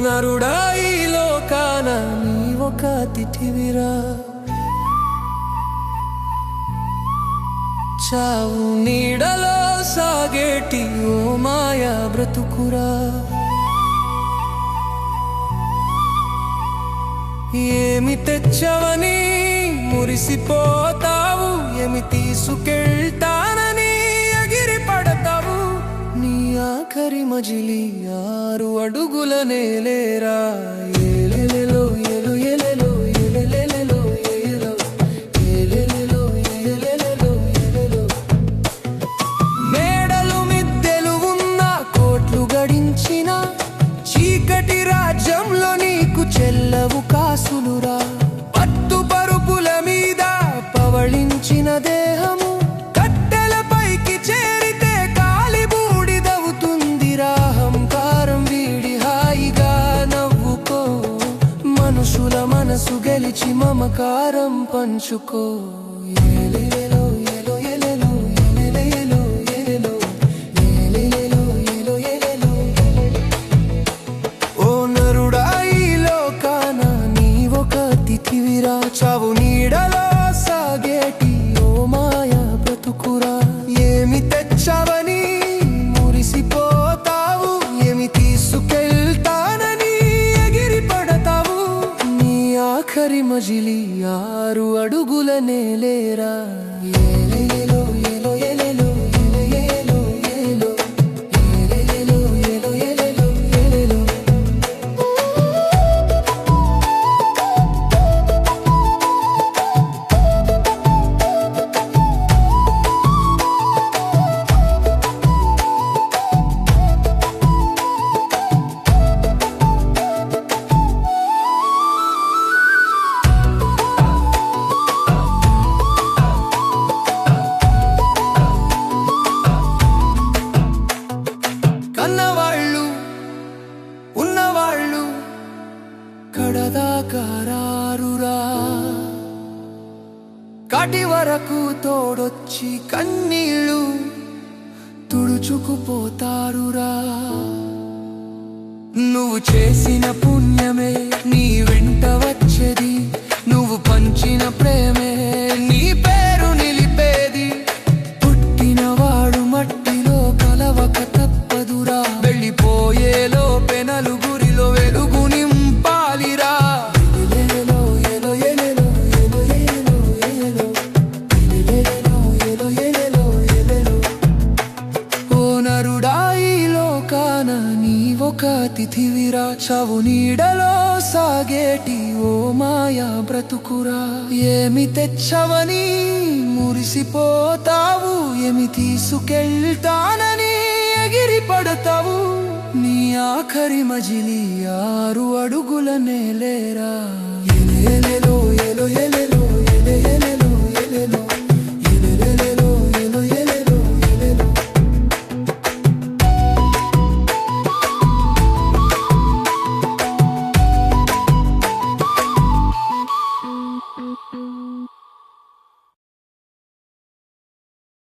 నరుడా ఈ లోకాన నీ ఒక అతిథివిరా. చావు నీడలో సాగేటి ఓ మాయా బ్రతుకురా. ఏమి తెచ్చవని మురిసిపోతావు, ఏమి తీసుకెళ్తానని ఎగిరి పడతావు. నీ ఆఖరి మజిలీ 6 అడుగుల నేలేరా. ఏలెలెలో ఏలు ఏలెలో ఏలెలెలో ఏలో ఏలెలెలో ఏలెలెలో ఏలెలో. మేడలు మిద్దెలు ఉన్న కోట్లు గడించిన చీకటి రాజ్యంలో నీకు చెల్లవు కాసులురా. పట్టు పరుపుల మీద పవళించిన దేహము కట్టెలపైకి చేరితే కాలి బూడిదవుతుందిరా. అహంకారం వీడి హాయిగా నవ్వుకో, మనుషుల మనసు గెలిచి మమకారం పంచుకో. ఏలేలో ఏలో ఏలేలో ఏలేలో ఏలేలో ఏలేలో ఏలో ఏలేలో. ఓ నరుడా ఈ లోకాన నీ ఒక అతిథివిరా. చావు నీడలో సాగేటి ఓ మాయా బ్రతుకురా. ఏమి తెచ్చావని మురిసిపోతావు, ఏమి తీసుకెళ్తానని ఎగిరి పడతావు. నీ ఆఖరి మజిలీ 6 అడుగుల నేలేరా. ఏలేలో ఏలో ఏలేలో ఏలేలో ఏలో ఏలేలో ఏలో ఏలేలో ఏలేలో. కన్నవాళ్ళు ఉన్నవాళ్ళు కడదాకా రారురా. కాటి వరకు తోడొచ్చి కన్నీళ్ళు తుడుచుకుపోతారురా. నువ్వు చేసిన పుణ్యమే నీ వెంట వచ్చేది, నువ్వు పంచిన ప్రేమే నీ పేరు నిలిపేది. పుట్టినవాడు మట్టిలో కలవక తప్పదురా. వెళ్ళిపోయేలో పెనలుగురిలో వెలుగు నింపాలిరా. ఏలేలో ఏలో ఏలేలో ఏలో ఏలో ఏలో ఏలేలో ఏలో ఏలేలో ఏలేలో. ఓ నరుడా ఈ లోకాన నీ ఒక అతిథివిరా. చావు నీడలో సాగేటి ఓ మాయా బ్రతుకురా. ఏమి తెచ్చవని మురిసిపోతావు, ఏమి తీసుకెళ్తానని ఎగిరి పడతావు. నీ ఆఖరి మజిలీ 6 అడుగుల నేలేరా. ఏలేలో ఏలో ఏలో